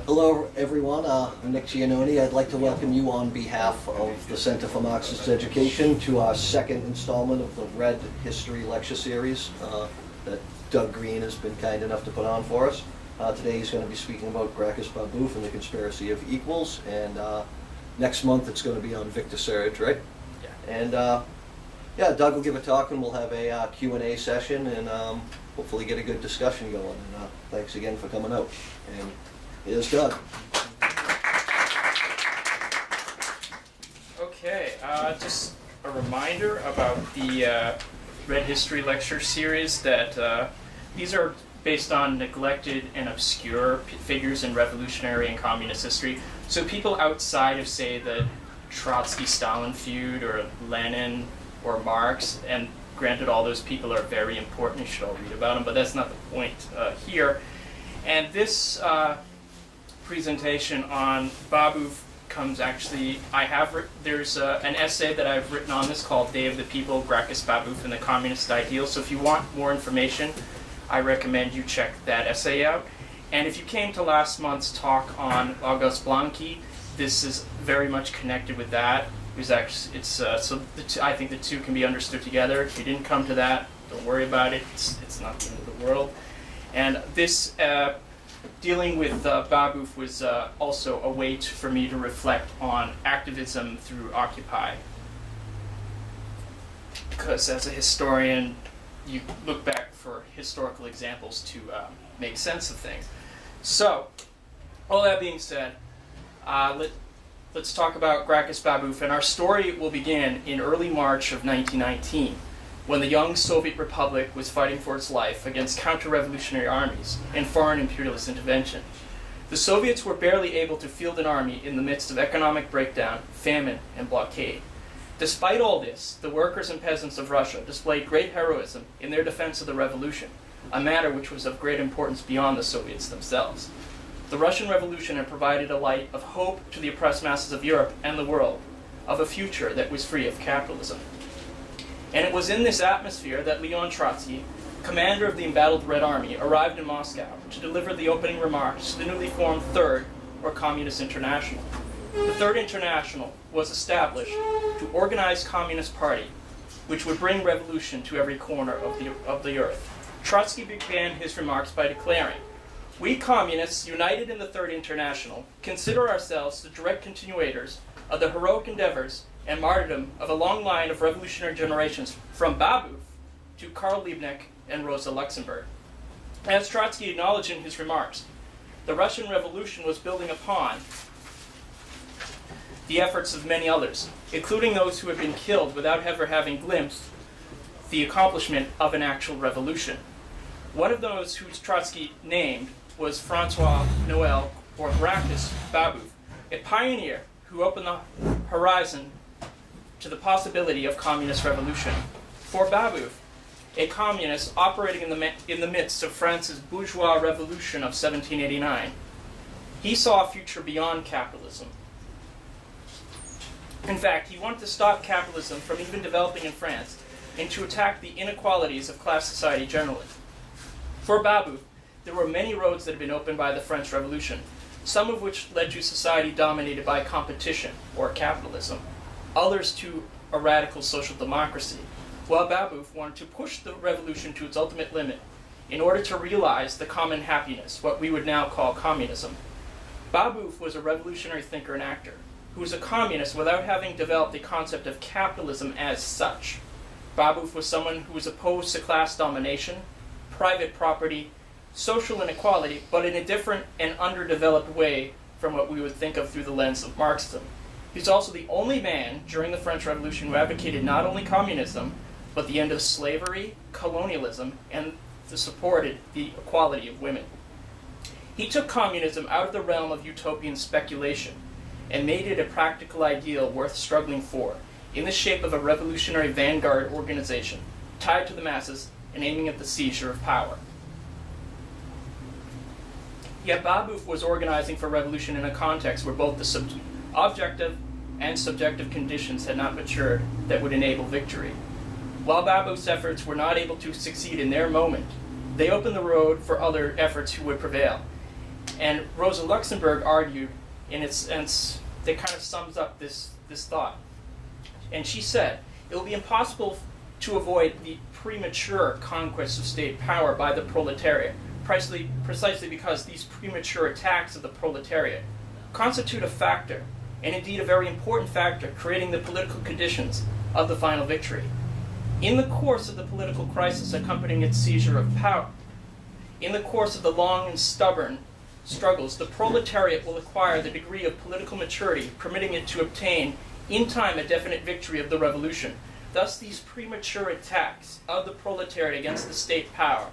Hello, everyone. I'm Nick Giannoni. I'd like to welcome you on behalf of the Center for Marxist Education to our second installment of the Red History Lecture Series that Doug Greene has been kind enough to put on for us. Today he's going to be speaking about Gracchus Babeuf and the Conspiracy of Equals, and next month it's going to be on Victor Serge, right? Yeah. And yeah, Doug will give a talk and we'll have a Q&A session and hopefully get a good discussion going. And thanks again for coming out. And here's Doug. Okay, just a reminder about the Red History Lecture Series that these are based on neglected and obscure figures in revolutionary and communist history. So people outside of, say, the Trotsky-Stalin feud or Lenin or Marx, and granted all those people are very important, you should all read about them, but that's not the point here. And this presentation on Babeuf comes actually, there's an essay that I've written on this called Day of the People, Gracchus Babeuf and the Communist Ideal. So if you want more information, I recommend you check that essay out. And if you came to last month's talk on August Blanqui, this is very much connected with that. I think the two can be understood together. If you didn't come to that, don't worry about it. It's not the end of the world. And this dealing with Babeuf was also a way for me to reflect on activism through Occupy. Because as a historian, you look back for historical examples to make sense of things. So, all that being said, let's talk about Gracchus Babeuf, and our story will begin in early March of 1919, when the young Soviet Republic was fighting for its life against counter-revolutionary armies and foreign imperialist intervention. The Soviets were barely able to field an army in the midst of economic breakdown, famine, and blockade. Despite all this, the workers and peasants of Russia displayed great heroism in their defense of the revolution, a matter which was of great importance beyond the Soviets themselves. The Russian Revolution had provided a light of hope to the oppressed masses of Europe and the world, of a future that was free of capitalism. And it was in this atmosphere that Leon Trotsky, commander of the embattled Red Army, arrived in Moscow to deliver the opening remarks to the newly formed Third, or Communist International. The Third International was established to organize Communist Party, which would bring revolution to every corner of the earth. Trotsky began his remarks by declaring, "We communists, united in the Third International, consider ourselves the direct continuators of the heroic endeavors and martyrdom of a long line of revolutionary generations from Babeuf to Karl Liebknecht and Rosa Luxemburg." As Trotsky acknowledged in his remarks, the Russian Revolution was building upon the efforts of many others, including those who had been killed without ever having glimpsed the accomplishment of an actual revolution. One of those who Trotsky named was Francois Noël, or Gracchus Babeuf, a pioneer who opened the horizon to the possibility of communist revolution. For Babeuf, a communist operating in the midst of France's bourgeois revolution of 1789, he saw a future beyond capitalism. In fact, he wanted to stop capitalism from even developing in France and to attack the inequalities of class society generally. For Babeuf, there were many roads that had been opened by the French Revolution, some of which led to a society dominated by competition, or capitalism, others to a radical social democracy, while Babeuf wanted to push the revolution to its ultimate limit in order to realize the common happiness, what we would now call communism. Babeuf was a revolutionary thinker and actor, who was a communist without having developed the concept of capitalism as such. Babeuf was someone who was opposed to class domination, private property, social inequality, but in a different and underdeveloped way from what we would think of through the lens of Marxism. He's also the only man during the French Revolution who advocated not only communism, but the end of slavery, colonialism, and supported the equality of women. He took communism out of the realm of utopian speculation and made it a practical ideal worth struggling for, in the shape of a revolutionary vanguard organization, tied to the masses and aiming at the seizure of power. Yet Babeuf was organizing for revolution in a context where both the objective and subjective conditions had not matured that would enable victory. While Babeuf's efforts were not able to succeed in their moment, they opened the road for other efforts who would prevail. And Rosa Luxemburg argued, in its sense, that kind of sums up this thought. And she said, it will be impossible to avoid the premature conquest of state power by the proletariat, precisely because these premature attacks of the proletariat constitute a factor, and indeed a very important factor, creating the political conditions of the final victory. In the course of the political crisis accompanying its seizure of power, in the course of the long and stubborn struggles, the proletariat will acquire the degree of political maturity permitting it to obtain in time a definite victory of the revolution. Thus, these premature attacks of the proletariat against the state power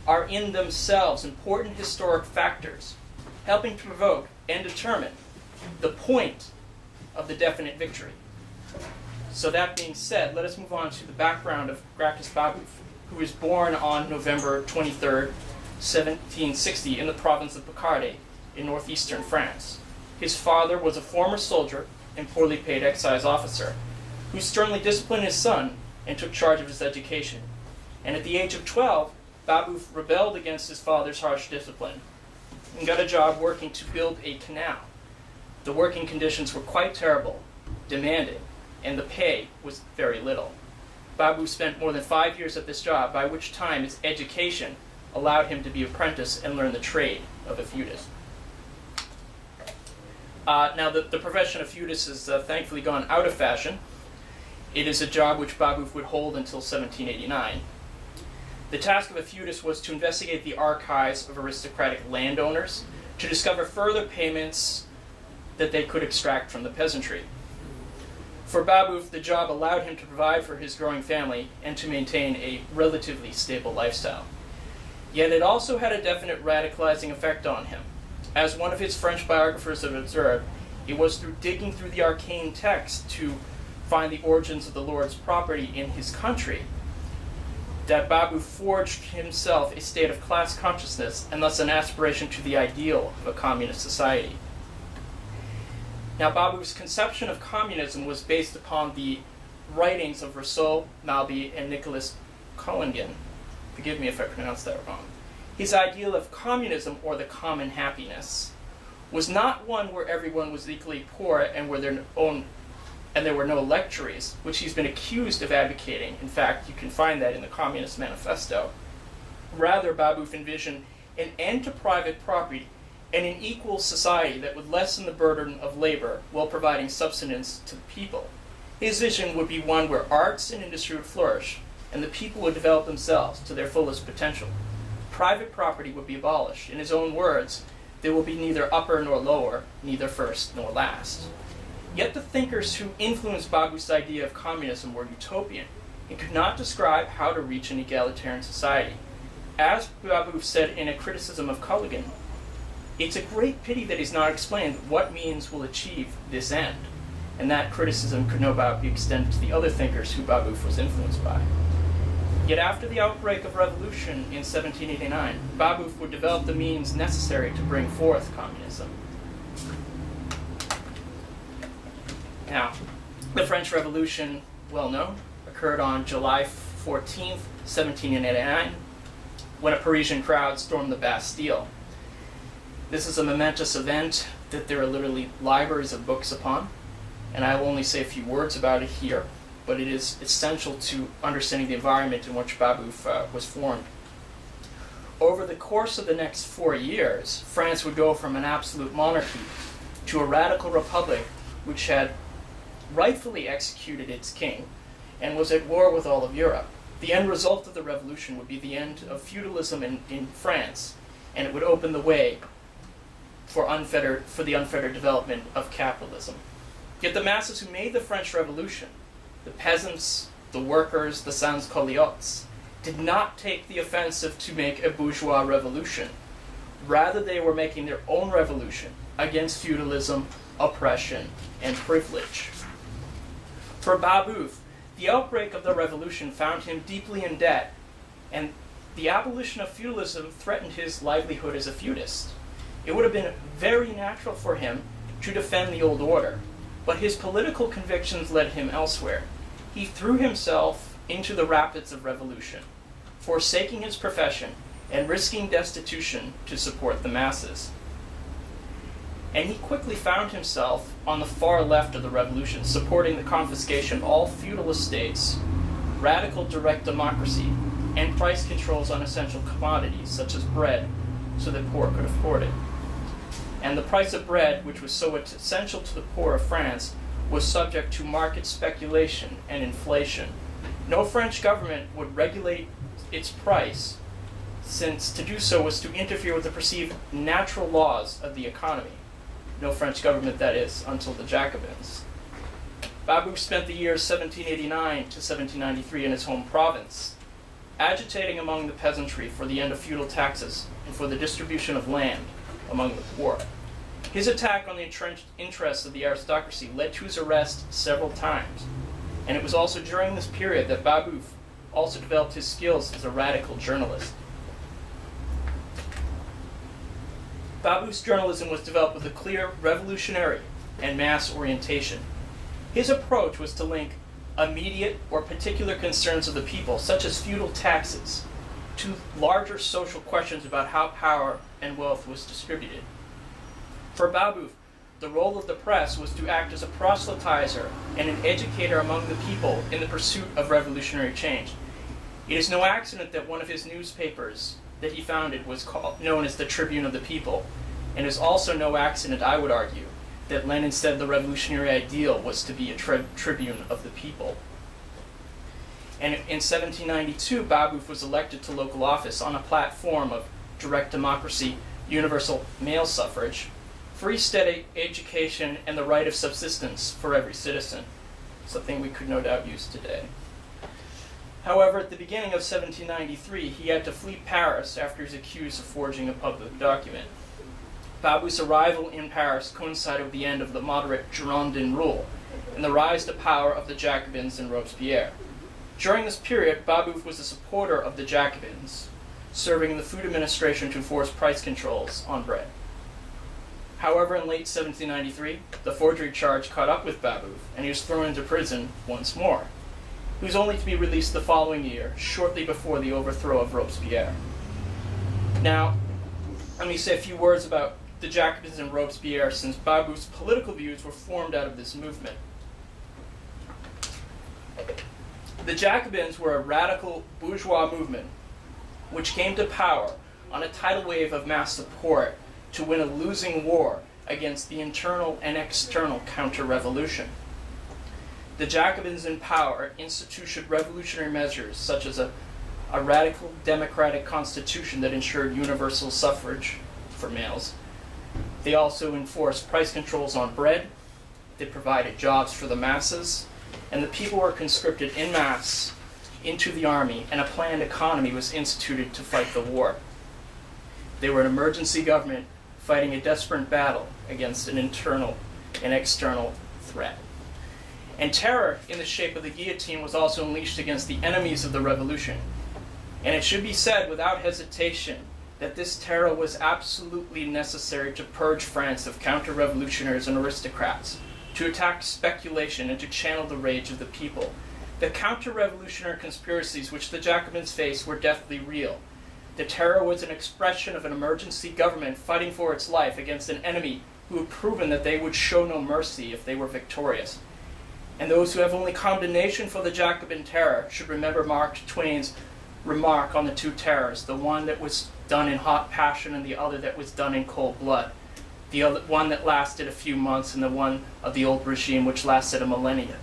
are in themselves important historic factors, helping to provoke and determine the point of the definite victory. So that being said, let us move on to the background of Gracchus Babeuf, who was born on November 23rd, 1760 in the province of Picardy in northeastern France. His father was a former soldier and poorly paid excise officer who sternly disciplined his son and took charge of his education. And at the age of 12, Babeuf rebelled against his father's harsh discipline and got a job working to build a canal. The working conditions were quite terrible, demanding, and the pay was very little. Babeuf spent more than 5 years at this job, by which time his education allowed him to be apprentice and learn the trade of a feudist. Now, the profession of feudist has thankfully gone out of fashion. It is a job which Babeuf would hold until 1789. The task of a feudist was to investigate the archives of aristocratic landowners to discover further payments that they could extract from the peasantry. For Babeuf, the job allowed him to provide for his growing family and to maintain a relatively stable lifestyle. Yet it also had a definite radicalizing effect on him. As one of his French biographers have observed, it was through digging through the arcane text to find the origins of the Lord's property in his country that Babeuf forged himself a state of class consciousness and thus an aspiration to the ideal of a communist society. Now, Babeuf's conception of communism was based upon the writings of Rousseau, Malby, and Nicholas Cohengen. Forgive me if I pronounced that wrong. His ideal of communism, or the common happiness, was not one where everyone was equally poor and where there were no luxuries, which he's been accused of advocating. In fact, you can find that in the Communist Manifesto. Rather, Babeuf envisioned an end to private property and an equal society that would lessen the burden of labor while providing subsistence to the people. His vision would be one where arts and industry would flourish, and the people would develop themselves to their fullest potential. Private property would be abolished. In his own words, there will be neither upper nor lower, neither first nor last. Yet the thinkers who influenced Babeuf's idea of communism were utopian and could not describe how to reach an egalitarian society. As Babeuf said in a criticism of Cohengen, it's a great pity that he's not explained what means will achieve this end. And that criticism could no doubt be extended to the other thinkers who Babeuf was influenced by. Yet after the outbreak of revolution in 1789, Babeuf would develop the means necessary to bring forth communism. Now, the French Revolution, well known, occurred on July 14th, 1789, when a Parisian crowd stormed the Bastille. This is a momentous event that there are literally libraries of books upon, and I will only say a few words about it here, but it is essential to understanding the environment in which Babeuf was formed. Over the course of the next 4 years, France would go from an absolute monarchy to a radical republic which had rightfully executed its king and was at war with all of Europe. The end result of the revolution would be the end of feudalism in France, and it would open the way for the unfettered development of capitalism. Yet the masses who made the French Revolution, the peasants, the workers, the sans-culottes, did not take the offensive to make a bourgeois revolution. Rather, they were making their own revolution against feudalism, oppression, and privilege. For Babeuf, the outbreak of the revolution found him deeply in debt, and the abolition of feudalism threatened his livelihood as a feudist. It would have been very natural for him to defend the old order, but his political convictions led him elsewhere. He threw himself into the rapids of revolution, forsaking his profession and risking destitution to support the masses. and he quickly found himself on the far left of the revolution, supporting the confiscation of all feudal estates, radical direct democracy, and price controls on essential commodities such as bread, so that poor could afford it. And the price of bread, which was so essential to the poor of France, was subject to market speculation and inflation. No French government would regulate its price, since to do so was to interfere with the perceived natural laws of the economy. No French government, that is, until the Jacobins. Babeuf spent the years 1789 to 1793 in his home province, agitating among the peasantry for the end of feudal taxes and for the distribution of land among the poor. His attack on the entrenched interests of the aristocracy led to his arrest several times, and it was also during this period that Babeuf also developed his skills as a radical journalist. Babeuf's journalism was developed with a clear revolutionary and mass orientation. His approach was to link immediate or particular concerns of the people, such as feudal taxes, to larger social questions about how power and wealth was distributed. For Babeuf, the role of the press was to act as a proselytizer and an educator among the people in the pursuit of revolutionary change. It is no accident that one of his newspapers that he founded was known as the Tribune of the People, and it is also no accident, I would argue, that Lenin said the revolutionary ideal was to be a tribune of the people. And in 1792, Babeuf was elected to local office on a platform of direct democracy, universal male suffrage, free state education, and the right of subsistence for every citizen, something we could no doubt use today. However, at the beginning of 1793, he had to flee Paris after he was accused of forging a public document. Babeuf's arrival in Paris coincided with the end of the moderate Girondin rule and the rise to power of the Jacobins and Robespierre. During this period, Babeuf was a supporter of the Jacobins, serving in the food administration to enforce price controls on bread. However, in late 1793, the forgery charge caught up with Babeuf, and he was thrown into prison once more. He was only to be released the following year, shortly before the overthrow of Robespierre. Now, let me say a few words about the Jacobins and Robespierre, since Babeuf's political views were formed out of this movement. The Jacobins were a radical bourgeois movement which came to power on a tidal wave of mass support to win a losing war against the internal and external counter-revolution. The Jacobins in power instituted revolutionary measures such as a radical democratic constitution that ensured universal suffrage for males. They also enforced price controls on bread. They provided jobs for the masses, and the people were conscripted en masse into the army, and a planned economy was instituted to fight the war. They were an emergency government fighting a desperate battle against an internal and external threat. And terror in the shape of the guillotine was also unleashed against the enemies of the revolution. And it should be said without hesitation that this terror was absolutely necessary to purge France of counter-revolutionaries and aristocrats, to attack speculation and to channel the rage of the people. The counter-revolutionary conspiracies which the Jacobins faced were deathly real. The terror was an expression of an emergency government fighting for its life against an enemy who had proven that they would show no mercy if they were victorious. And those who have only condemnation for the Jacobin terror should remember Mark Twain's remark on the two terrors, the one that was done in hot passion and the other that was done in cold blood. The other one that lasted a few months and the one of the old regime which lasted a millennia.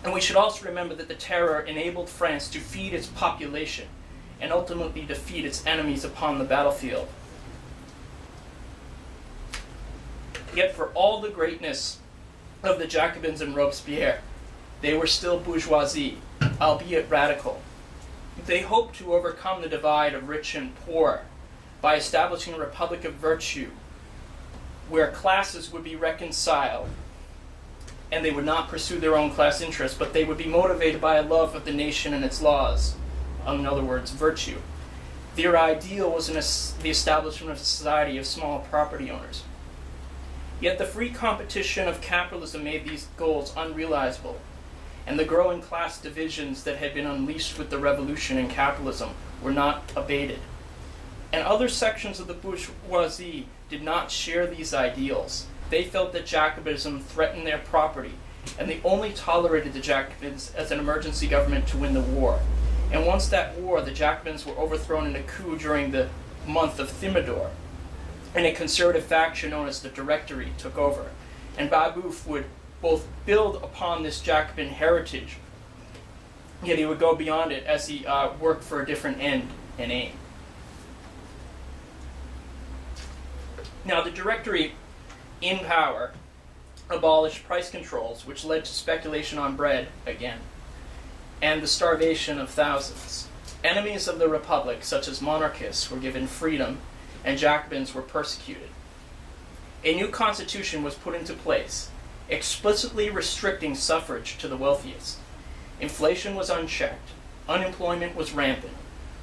And we should also remember that the terror enabled France to feed its population and ultimately defeat its enemies upon the battlefield. Yet for all the greatness of the Jacobins and Robespierre, they were still bourgeoisie, albeit radical. They hoped to overcome the divide of rich and poor by establishing a republic of virtue where classes would be reconciled, and they would not pursue their own class interests, but they would be motivated by a love of the nation and its laws, in other words, virtue. Their ideal was the establishment of a society of small property owners. Yet the free competition of capitalism made these goals unrealizable, and the growing class divisions that had been unleashed with the revolution in capitalism were not abated. And other sections of the bourgeoisie did not share these ideals. They felt that Jacobinism threatened their property, and they only tolerated the Jacobins as an emergency government to win the war. And once that war, the Jacobins were overthrown in a coup during the month of Thermidor, and a conservative faction known as the Directory took over. And Babeuf would both build upon this Jacobin heritage, yet he would go beyond it as he worked for a different end and aim. Now, the Directory, in power, abolished price controls, which led to speculation on bread again, and the starvation of thousands. Enemies of the Republic, such as monarchists, were given freedom, and Jacobins were persecuted. A new constitution was put into place, explicitly restricting suffrage to the wealthiest. Inflation was unchecked. Unemployment was rampant.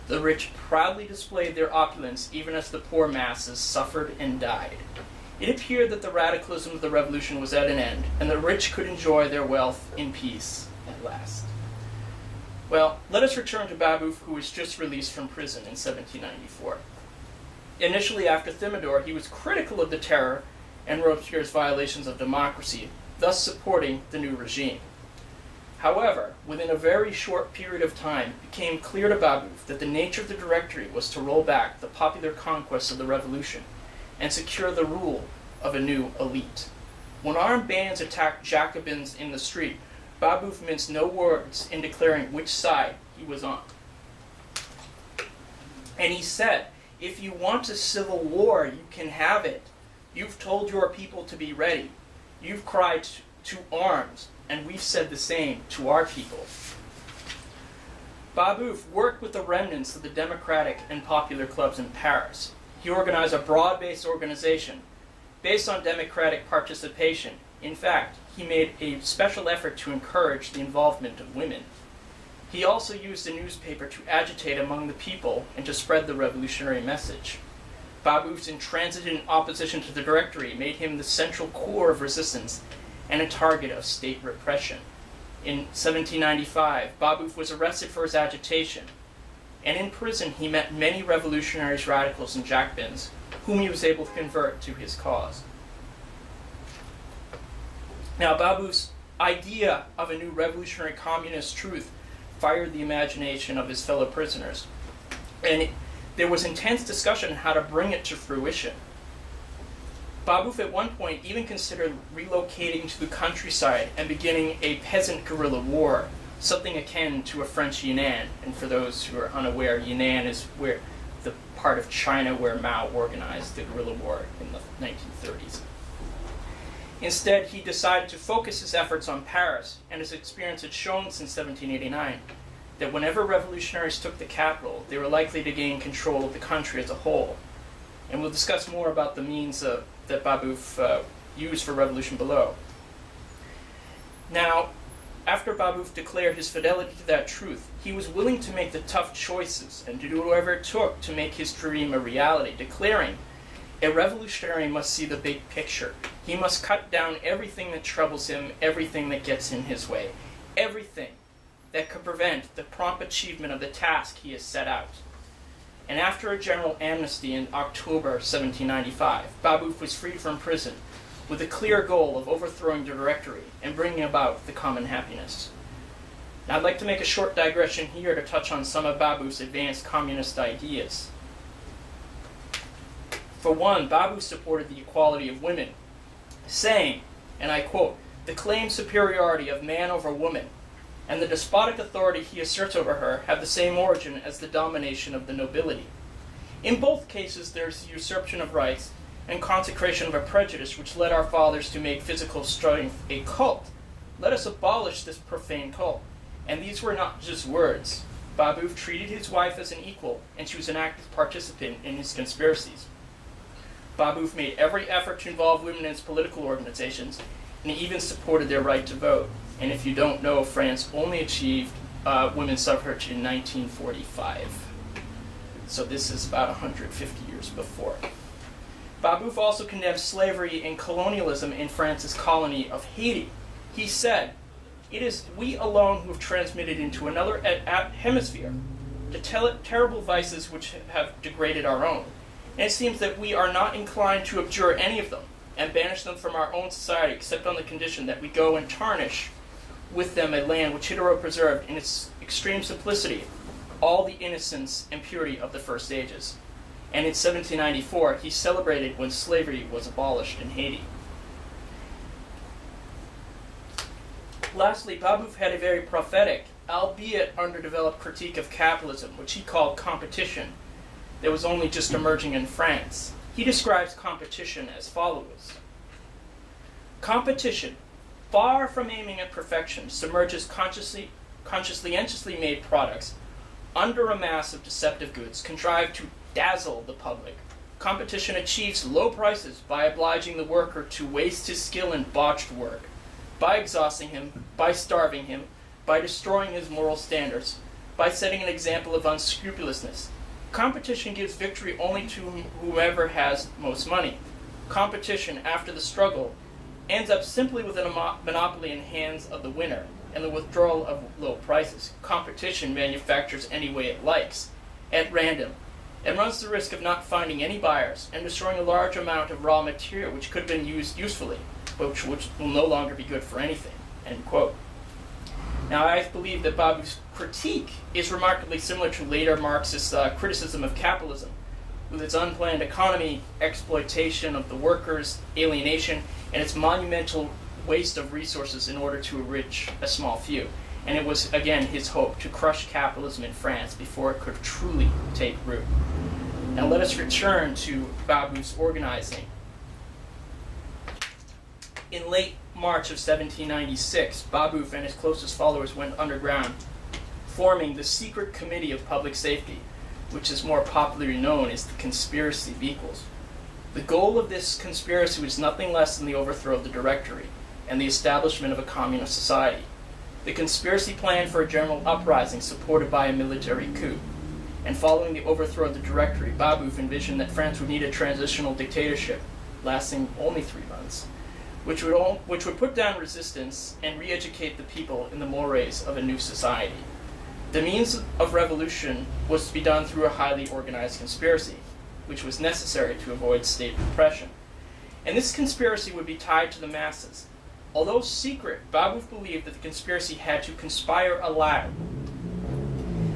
The rich proudly displayed their opulence even as the poor masses suffered and died. It appeared that the radicalism of the revolution was at an end, and the rich could enjoy their wealth in peace at last. Well, let us return to Babeuf, who was just released from prison in 1794. Initially, after Thermidor, he was critical of the terror and Robespierre's violations of democracy, thus supporting the new regime. However, within a very short period of time, it became clear to Babeuf that the nature of the Directory was to roll back the popular conquests of the revolution and secure the rule of a new elite. When armed bands attacked Jacobins in the street, Babeuf minced no words in declaring which side he was on. And he said, "If you want a civil war, you can have it. You've told your people to be ready. You've cried to arms, and we've said the same to our people." Babeuf worked with the remnants of the democratic and popular clubs in Paris. He organized a broad-based organization based on democratic participation. In fact, he made a special effort to encourage the involvement of women. He also used the newspaper to agitate among the people and to spread the revolutionary message. Babeuf's intransigent opposition to the Directory made him the central core of resistance and a target of state repression. In 1795, Babeuf was arrested for his agitation, and in prison he met many revolutionaries, radicals, and Jacobins, whom he was able to convert to his cause. Now, Babeuf's idea of a new revolutionary communist truth fired the imagination of his fellow prisoners, and there was intense discussion on how to bring it to fruition. Babeuf at one point even considered relocating to the countryside and beginning a peasant guerrilla war, something akin to a Frenchy Nan. And for those who are unaware, Yan'an is where the part of China where Mao organized the guerrilla war in the 1930s. Instead, he decided to focus his efforts on Paris, and his experience had shown since 1789 that whenever revolutionaries took the capital, they were likely to gain control of the country as a whole. And we'll discuss more about the means that Babeuf used for revolution below. Now, after Babeuf declared his fidelity to that truth, he was willing to make the tough choices and to do whatever it took to make his dream a reality, declaring, "A revolutionary must see the big picture. He must cut down everything that troubles him, everything that gets in his way, everything that could prevent the prompt achievement of the task he has set out." And after a general amnesty in October 1795, Babeuf was freed from prison with a clear goal of overthrowing the Directory and bringing about the common happiness. Now, I'd like to make a short digression here to touch on some of Babeuf's advanced communist ideas. For one, Babeuf supported the equality of women, saying, and I quote, "The claimed superiority of man over woman and the despotic authority he asserts over her have the same origin as the domination of the nobility. In both cases, there is the usurpation of rights and consecration of a prejudice which led our fathers to make physical strength a cult. Let us abolish this profane cult." And these were not just words. Babeuf treated his wife as an equal, and she was an active participant in his conspiracies. Babeuf made every effort to involve women in his political organizations, and he even supported their right to vote. And if you don't know, France only achieved women's suffrage in 1945. So this is about 150 years before. Babeuf also condemned slavery and colonialism in France's colony of Haiti. He said, "It is we alone who have transmitted into another hemisphere the terrible vices which have degraded our own. And it seems that we are not inclined to abjure any of them and banish them from our own society, except on the condition that we go and tarnish with them a land which hitherto preserved in its extreme simplicity all the innocence and purity of the first ages. And in 1794, he celebrated when slavery was abolished in Haiti. Lastly, Babeuf had a very prophetic, albeit underdeveloped critique of capitalism, which he called competition, that was only just emerging in France. He describes competition as follows. Competition, far from aiming at perfection, submerges conscientiously made products under a mass of deceptive goods contrived to dazzle the public. Competition achieves low prices by obliging the worker to waste his skill in botched work, by exhausting him, by starving him, by destroying his moral standards, by setting an example of unscrupulousness. Competition gives victory only to whoever has most money. Competition, after the struggle, ends up simply with a monopoly in the hands of the winner and the withdrawal of low prices. Competition manufactures any way it likes, at random, and runs the risk of not finding any buyers and destroying a large amount of raw material which could have been used usefully, but which will no longer be good for anything. End quote. Now, I believe that Babeuf's critique is remarkably similar to later Marxist criticism of capitalism, with its unplanned economy, exploitation of the workers, alienation, and its monumental waste of resources in order to enrich a small few. And it was, again, his hope to crush capitalism in France before it could truly take root. Now let us return to Babeuf's organizing. In late March of 1796, Babeuf and his closest followers went underground, forming the Secret Committee of Public Safety, which is more popularly known as the Conspiracy of Equals. The goal of this conspiracy was nothing less than the overthrow of the Directory and the establishment of a communist society. The conspiracy planned for a general uprising supported by a military coup. And following the overthrow of the Directory, Babeuf envisioned that France would need a transitional dictatorship, lasting only 3 months, which would put down resistance and re-educate the people in the mores of a new society. The means of revolution was to be done through a highly organized conspiracy, which was necessary to avoid state repression. And this conspiracy would be tied to the masses. Although secret, Babeuf believed that the conspiracy had to conspire aloud.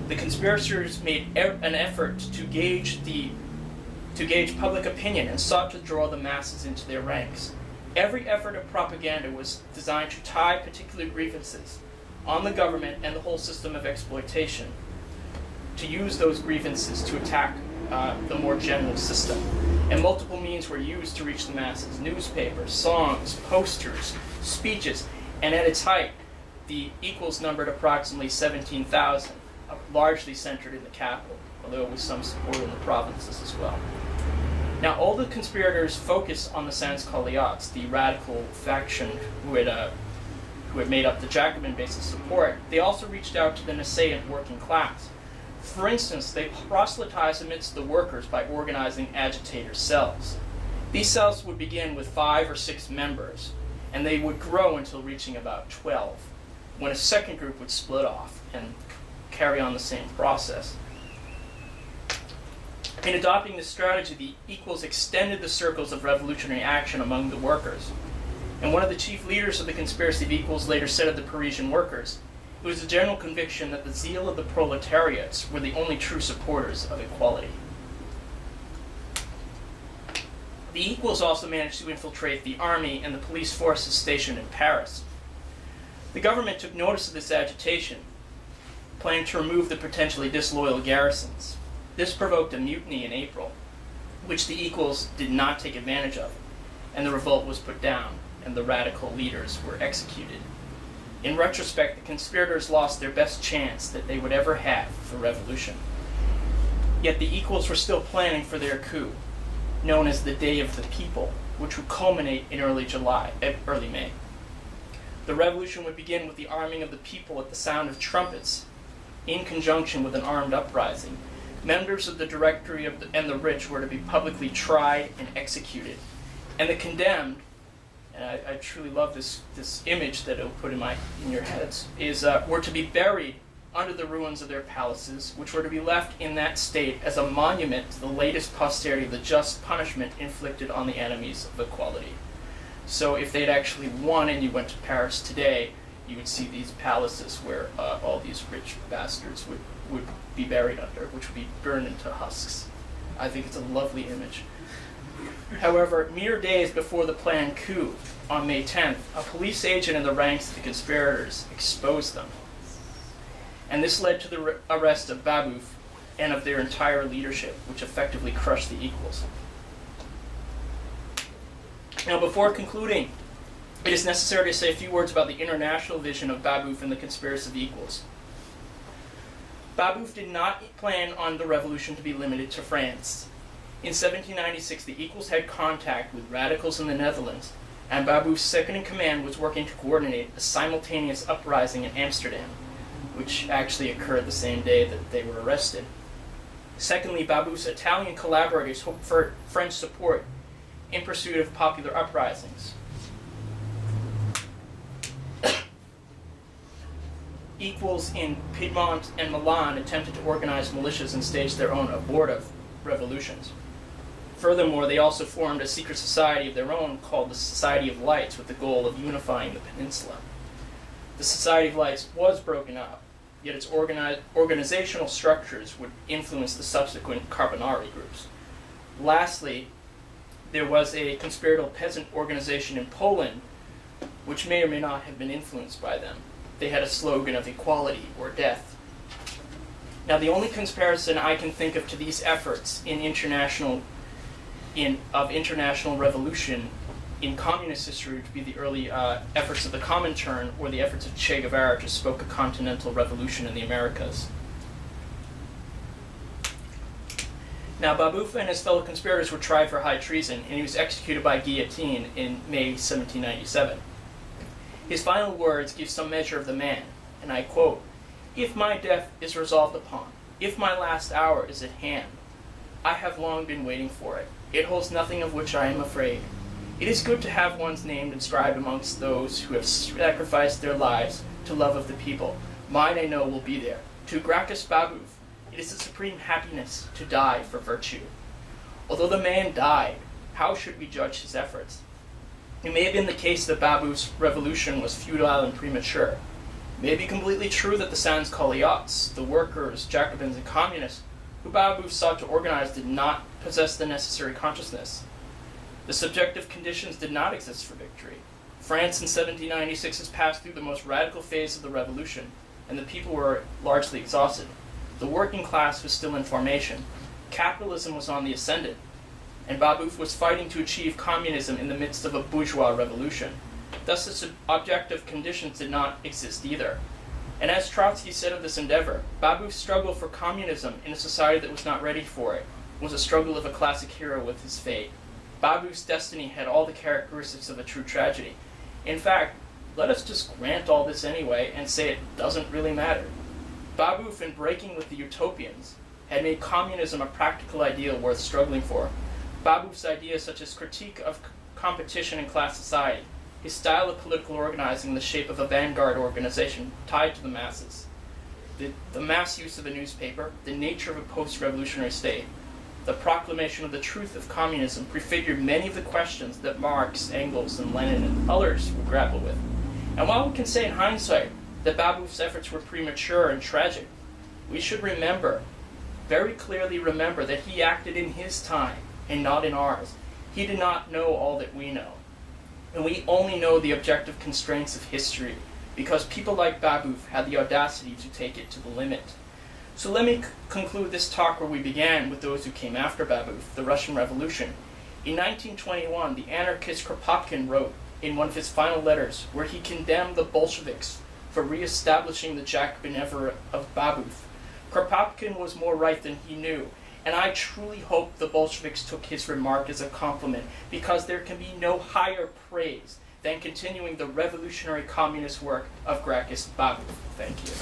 The conspirators made an effort to gauge public opinion and sought to draw the masses into their ranks. Every effort of propaganda was designed to tie particular grievances on the government and the whole system of exploitation, to use those grievances to attack the more general system. And multiple means were used to reach the masses: newspapers, songs, posters, speeches, and at its height, the Equals numbered approximately 17,000, largely centered in the capital, although with some support in the provinces as well. Now, all the conspirators focused on the sans-culottes, the radical faction who had made up the Jacobin base of support. They also reached out to the nascent working class. For instance, they proselytized amidst the workers by organizing agitator cells. These cells would begin with 5 or 6 members, and they would grow until reaching about 12, when a second group would split off and carry on the same process. In adopting this strategy, the Equals extended the circles of revolutionary action among the workers. And one of the chief leaders of the Conspiracy of Equals later said of the Parisian workers, it was a general conviction that the zeal of the proletariats were the only true supporters of equality. The Equals also managed to infiltrate the army and the police forces stationed in Paris. The government took notice of this agitation, planning to remove the potentially disloyal garrisons. This provoked a mutiny in April, which the Equals did not take advantage of, and the revolt was put down, and the radical leaders were executed. In retrospect, the conspirators lost their best chance that they would ever have for revolution. Yet the Equals were still planning for their coup, known as the Day of the People, which would culminate in early May. The revolution would begin with the arming of the people at the sound of trumpets, in conjunction with an armed uprising. Members of the Directory and the rich were to be publicly tried and executed, and the condemned, and I truly love this image that it'll put in your heads, were to be buried under the ruins of their palaces, which were to be left in that state as a monument to the latest posterity of the just punishment inflicted on the enemies of equality. So if they'd actually won and you went to Paris today, you would see these palaces where all these rich bastards would be buried under, which would be burned into husks. I think it's a lovely image. However, mere days before the planned coup, on May 10th, a police agent in the ranks of the conspirators exposed them. And this led to the arrest of Babeuf and of their entire leadership, which effectively crushed the equals. Now, before concluding, it is necessary to say a few words about the international vision of Babeuf and the conspiracy of equals. Babeuf did not plan on the revolution to be limited to France. In 1796, the equals had contact with radicals in the Netherlands, and Babeuf's second-in-command was working to coordinate a simultaneous uprising in Amsterdam, which actually occurred the same day that they were arrested. Secondly, Babeuf's Italian collaborators hoped for French support in pursuit of popular uprisings. Equals in Piedmont and Milan attempted to organize militias and stage their own abortive revolutions. Furthermore, they also formed a secret society of their own called the Society of Lights with the goal of unifying the peninsula. The Society of Lights was broken up, yet its organizational structures would influence the subsequent Carbonari groups. Lastly, there was a conspiratorial peasant organization in Poland, which may or may not have been influenced by them. They had a slogan of equality or death. Now, the only comparison I can think of to these efforts of international revolution in communist history would be the early efforts of the Comintern or the efforts of Che Guevara to stoke a continental revolution in the Americas. Now, Babeuf and his fellow conspirators were tried for high treason, and he was executed by guillotine in May 1797. His final words give some measure of the man, and I quote, "If my death is resolved upon, if my last hour is at hand, I have long been waiting for it. It holds nothing of which I am afraid. It is good to have one's name inscribed amongst those who have sacrificed their lives to love of the people. Mine, I know, will be there. To Gracchus Babeuf, it is a supreme happiness to die for virtue. Although the man died, how should we judge his efforts? It may have been the case that Babeuf's revolution was futile and premature. It may be completely true that the sans-culottes, the workers, Jacobins, and communists, who Babeuf sought to organize did not possess the necessary consciousness. The subjective conditions did not exist for victory. France in 1796 has passed through the most radical phase of the revolution, and the people were largely exhausted. The working class was still in formation. Capitalism was on the ascendant, and Babeuf was fighting to achieve communism in the midst of a bourgeois revolution. Thus, the objective conditions did not exist either. And as Trotsky said of this endeavor, Babeuf's struggle for communism in a society that was not ready for it was a struggle of a classic hero with his fate. Babeuf's destiny had all the characteristics of a true tragedy. In fact, let us just grant all this anyway and say it doesn't really matter. Babeuf, in breaking with the utopians, had made communism a practical ideal worth struggling for. Babeuf's ideas such as critique of competition in class society, his style of political organizing in the shape of a vanguard organization tied to the masses, the mass use of a newspaper, the nature of a post-revolutionary state, the proclamation of the truth of communism prefigured many of the questions that Marx, Engels, and Lenin and others would grapple with. And while we can say in hindsight that Babeuf's efforts were premature and tragic, we should remember, very clearly remember, that he acted in his time and not in ours. He did not know all that we know. And we only know the objective constraints of history because people like Babeuf had the audacity to take it to the limit. So let me conclude this talk where we began with those who came after Babeuf, the Russian Revolution. In 1921, the anarchist Kropotkin wrote in one of his final letters where he condemned the Bolsheviks for re-establishing the Jacobin era of Babeuf. Kropotkin was more right than he knew, and I truly hope the Bolsheviks took his remark as a compliment, because there can be no higher praise than continuing the revolutionary communist work of Gracchus Babeuf. Thank you.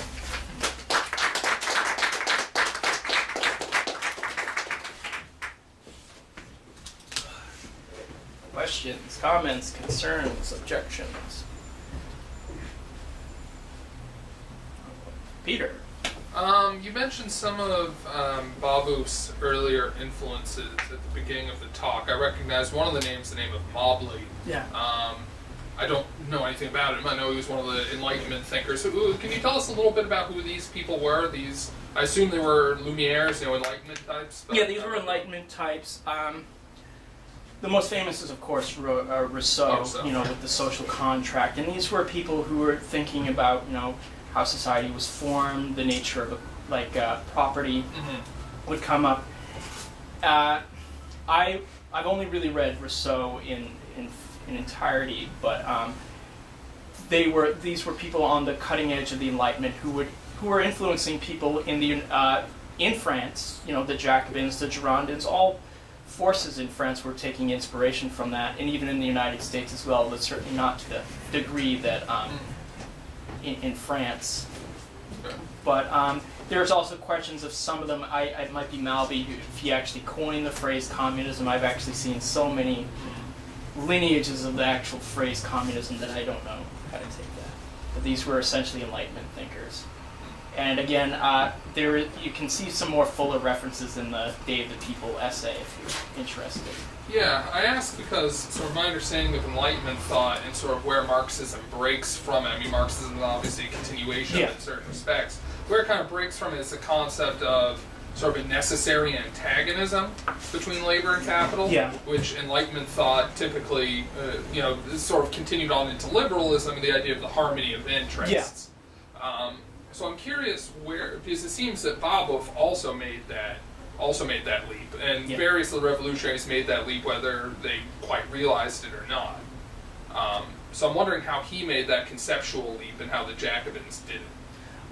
Questions, comments, concerns, objections? Peter. You mentioned some of Babeuf's earlier influences at the beginning of the talk. I recognize one of the names, the name of Mobley. Yeah. I don't know anything about him. I know he was one of the Enlightenment thinkers. So, can you tell us a little bit about who these people were? I assume they were Lumieres, Enlightenment types. Yeah, these were Enlightenment types. The most famous is, of course, Rousseau, with the social contract. And these were people who were thinking about, how society was formed, the nature of property would come up. I've only really read Rousseau in entirety, but these were people on the cutting edge of the Enlightenment who were influencing people in France. The Jacobins, the Girondins, all forces in France were taking inspiration from that, and even in the United States as well, but certainly not to the degree that in France. But there's also questions of some of them. It might be Malby if he actually coined the phrase communism. I've actually seen so many lineages of the actual phrase communism that I don't know how to take that. But these were essentially Enlightenment thinkers. And again, you can see some more fuller references in the Day of the People essay if you're interested. Yeah, I ask because sort of my understanding of Enlightenment thought and sort of where Marxism breaks from it. I mean, Marxism is obviously a continuation in certain respects. Where it kind of breaks from it is the concept of sort of a necessary antagonism between labor and capital, which Enlightenment thought typically, sort of continued on into liberalism and the idea of the harmony of interests. So I'm curious because it seems that Babeuf also made that leap, and various of the revolutionaries made that leap, whether they quite realized it or not. So I'm wondering how he made that conceptual leap and how the Jacobins did it.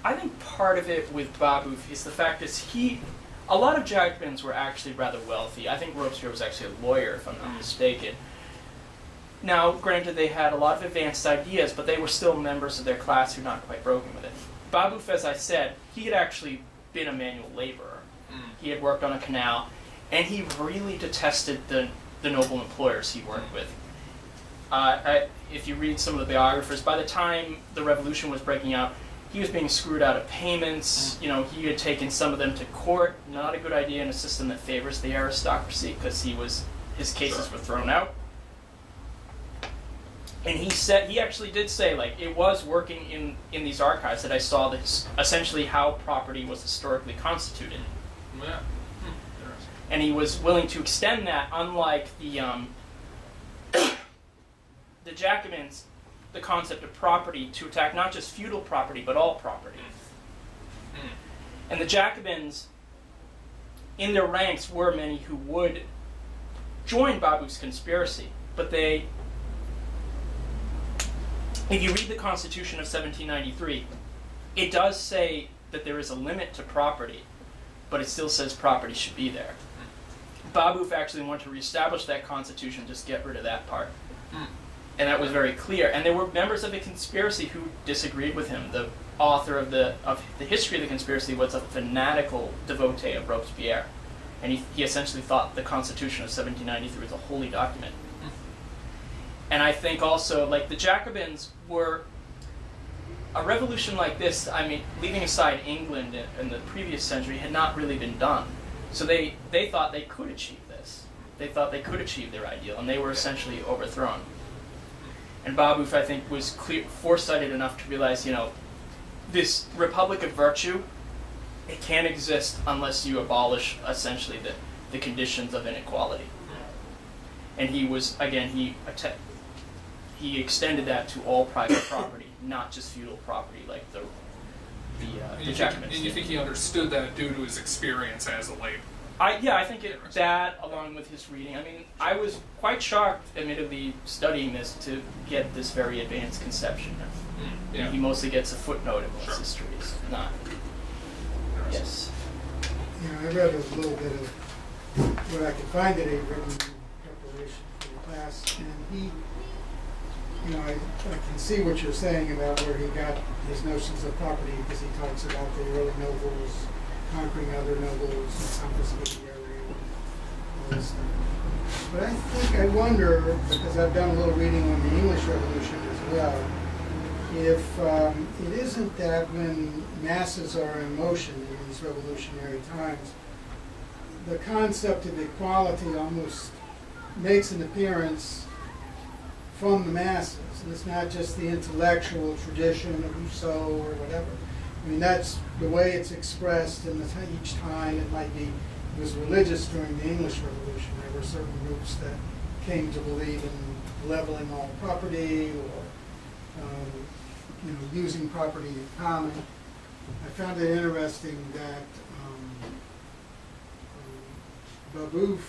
I think part of it with Babeuf is the fact that a lot of Jacobins were actually rather wealthy. I think Robespierre was actually a lawyer, if I'm not mistaken. Now, granted, they had a lot of advanced ideas, but they were still members of their class who were not quite broken with it. Babeuf, as I said, he had actually been a manual laborer. He had worked on a canal, and he really detested the noble employers he worked with. If you read some of the biographers, by the time the revolution was breaking out, he was being screwed out of payments. He had taken some of them to court. Not a good idea in a system that favors the aristocracy, because his cases were thrown out. And he actually did say, it was working in these archives that I saw this, essentially how property was historically constituted. Yeah. And he was willing to extend that, unlike the Jacobins, the concept of property to attack not just feudal property, but all property. And the Jacobins, in their ranks, were many who would join Babeuf's conspiracy, but if you read the Constitution of 1793, it does say that there is a limit to property, but it still says property should be there. Babeuf actually wanted to reestablish that Constitution, just get rid of that part. And that was very clear. And there were members of the conspiracy who disagreed with him. The author of the history of the conspiracy was a fanatical devotee of Robespierre. And he essentially thought the Constitution of 1793 was a holy document. And I think also, the Jacobins were a revolution like this. I mean, leaving aside England in the previous century, had not really been done. So they thought they could achieve this. They thought they could achieve their ideal, and they were essentially overthrown. And Babeuf, I think, was foresighted enough to realize, this republic of virtue, it can't exist unless you abolish essentially the conditions of inequality. And he was, again, he extended that to all private property, not just feudal property like the Jacobins. And you think he understood that due to his experience as a laborer? I think that, along with his reading. I mean, I was quite shocked, admittedly, studying this to get this very advanced conception. He mostly gets a footnote in most histories, not. Yes. I read a little bit of what I could find that he written in preparation for the class, and he, I can see what you're saying about where he got his notions of property, because he talks about the early nobles conquering other nobles and confiscating area and all this stuff. But I wonder, because I've done a little reading on the English Revolution as well, if it isn't that when masses are in motion in these revolutionary times, the concept of equality almost makes an appearance from the masses. And it's not just the intellectual tradition of Rousseau or whatever. I mean, that's the way it's expressed in each time. It might be, it was religious during the English Revolution. There were certain groups that came to believe in leveling all property or using property in common. I found it interesting that Babeuf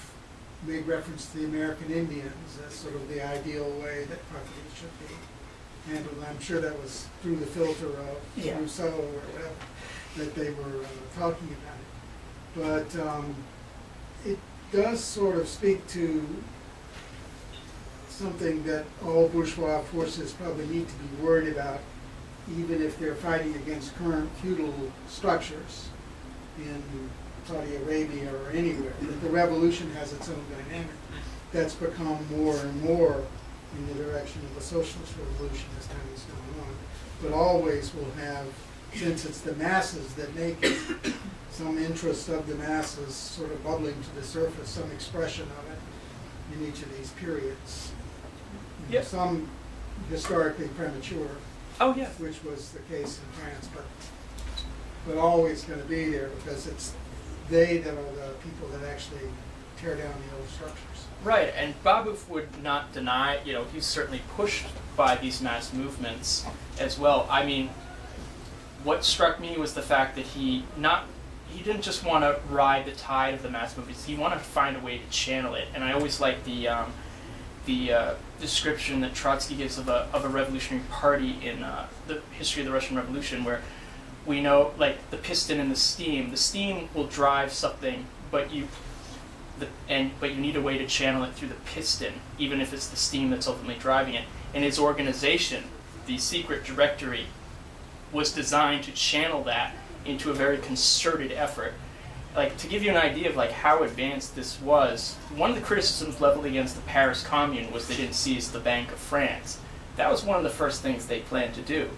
made reference to the American Indians as sort of the ideal way that property should be handled. I'm sure that was through the filter of Rousseau or whatever that they were talking about it. But it does sort of speak to something that all bourgeois forces probably need to be worried about, even if they're fighting against current feudal structures in Saudi Arabia or anywhere, that the revolution has its own dynamic that's become more and more in the direction of a socialist revolution as time is going on, but always will have, since it's the masses that make it, some interest of the masses sort of bubbling to the surface, some expression of it in each of these periods. Yep. Some historically premature, Oh yeah. which was the case in France, but always going to be there because it's they that are the people that actually tear down the old structures. Right, and Babeuf would not deny, he's certainly pushed by these mass movements as well. I mean, what struck me was the fact that he didn't just want to ride the tide of the mass movements, he wanted to find a way to channel it. And I always like the description that Trotsky gives of a revolutionary party in the history of the Russian Revolution, where we know, like, the piston and the steam will drive something, but you need a way to channel it through the piston, even if it's the steam that's ultimately driving it. And his organization, the Secret Directory, was designed to channel that into a very concerted effort. Like, to give you an idea of how advanced this was, one of the criticisms leveled against the Paris Commune was they didn't seize the Bank of France. That was one of the first things they planned to do,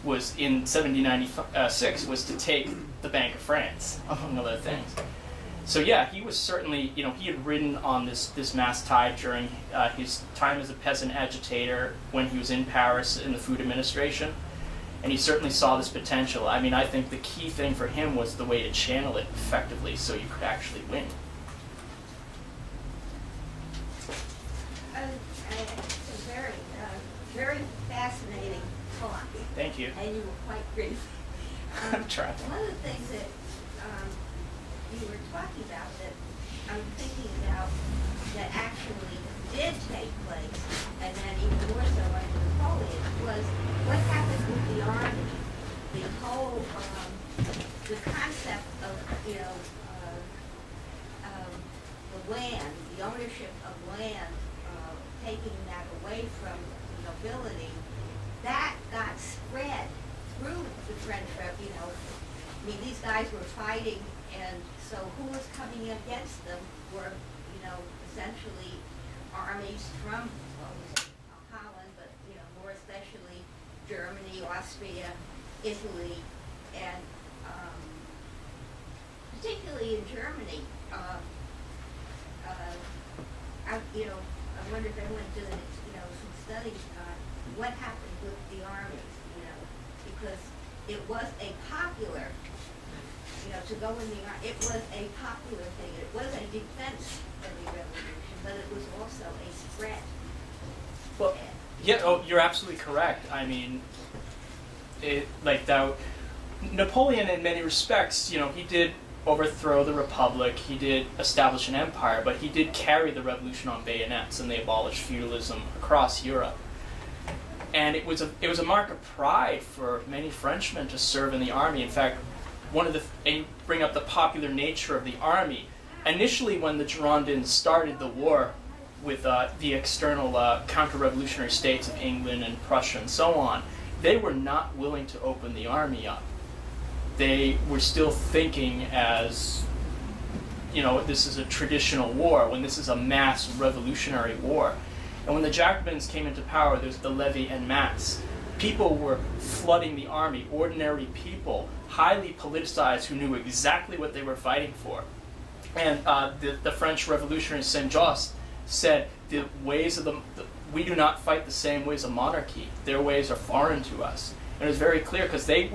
was in 1796, was to take the Bank of France, among other things. So yeah, he was certainly, he had ridden on this mass tide during his time as a peasant agitator when he was in Paris in the food administration, and he certainly saw this potential. I mean, I think the key thing for him was the way to channel it effectively so you could actually win. It's a very fascinating talk. Thank you. And you were quite brief. I'm trying. One of the things that you were talking about that I'm thinking about that actually did take place, and then even more so under Napoleon, was what happened with the army. The whole, the concept of, the land, the ownership of land, taking that away from the nobility, that got spread through the French, I mean, these guys were fighting, and so who was coming against them were, essentially armies from, Holland, but, more especially Germany, Austria, Italy, and particularly in Germany. I wonder if anyone did, some studies on what happened with the armies, because it was a popular, to go in the army, it was a popular thing. It was a defense of the revolution, but it was also a spread. Well, yeah, you're absolutely correct. I mean, Napoleon in many respects, he did overthrow the Republic, he did establish an empire, but he did carry the revolution on bayonets, and they abolished feudalism across Europe. And it was a mark of pride for many Frenchmen to serve in the army. In fact, and bring up the popular nature of the army. Initially, when the Girondins started the war with the external counter-revolutionary states of England and Prussia and so on, they were not willing to open the army up. They were still thinking as, this is a traditional war, when this is a mass revolutionary war. And when the Jacobins came into power, there's the levée en masse. people were flooding the army, ordinary people, highly politicized, who knew exactly what they were fighting for. And the French revolutionary Saint-Just said, the ways of we do not fight the same ways of monarchy. Their ways are foreign to us. And it was very clear, because they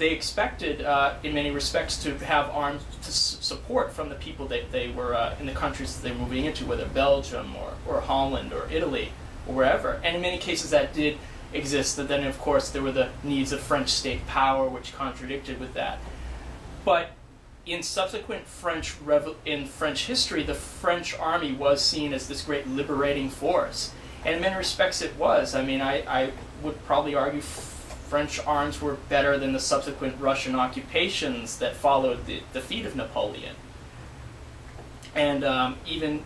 expected, in many respects, to have armed support from the people that they were in the countries that they were moving into, whether Belgium or Holland or Italy or wherever. And in many cases that did exist. And then, of course, there were the needs of French state power, which contradicted with that. But in subsequent French history, the French army was seen as this great liberating force. And in many respects it was. I mean, I would probably argue French arms were better than the subsequent Russian occupations that followed the defeat of Napoleon. And even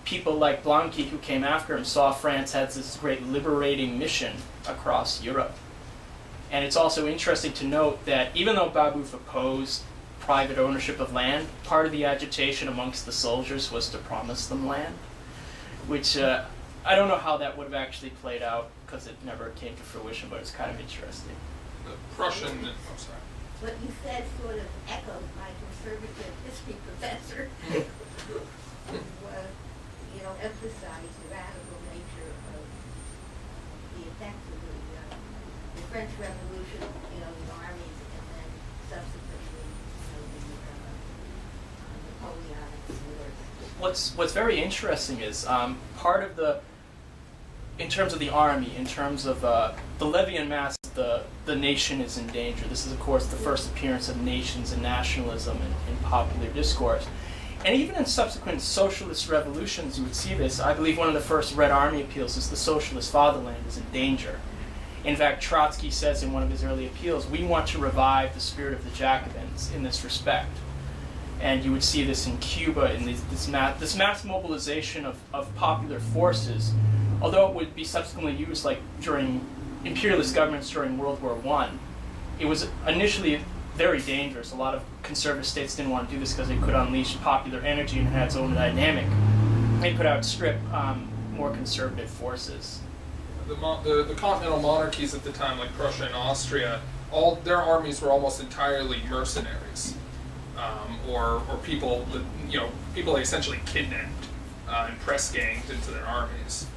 people like Blanqui, who came after him, saw France as this great liberating mission across Europe. And it's also interesting to note that even though Babeuf opposed private ownership of land, part of the agitation amongst the soldiers was to promise them land, which I don't know how that would have actually played out, because it never came to fruition, but it's kind of interesting. The Prussian, I'm sorry. What you said sort of echoed my conservative history professor, who emphasized the radical nature of the effects of the French Revolution, the armies, and then subsequently, the Napoleonic wars. What's very interesting is part of in terms of the army, in terms of the levy en masse, the nation is in danger. This is, of course, the first appearance of nations and nationalism in popular discourse. And even in subsequent socialist revolutions, you would see this. I believe one of the first Red Army appeals is the socialist fatherland is in danger. In fact, Trotsky says in one of his early appeals, we want to revive the spirit of the Jacobins in this respect. And you would see this in Cuba, in this mass mobilization of popular forces, although it would be subsequently used like during imperialist governments during World War I. It was initially very dangerous. A lot of conservative states didn't want to do this because it could unleash popular energy and had its own dynamic. It could outstrip more conservative forces. The continental monarchies at the time, like Prussia and Austria, all their armies were almost entirely mercenaries, or people that people they essentially kidnapped and press ganged into their armies,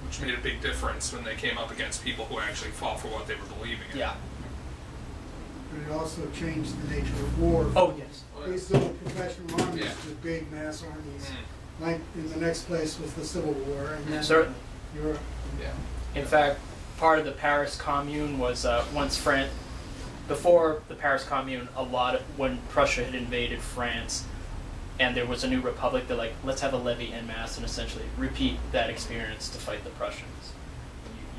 which made a big difference when they came up against people who actually fought for what they were believing in. Yeah. But it also changed the nature of war. Oh, yes. These little professional armies Yeah. to big mass armies. Like in the next place was the Civil War, and then Certainly. Europe. Yeah. In fact, part of the Paris Commune was before the Paris Commune, when Prussia had invaded France and there was a new republic, they're like, let's have a levy en masse and essentially repeat that experience to fight the Prussians.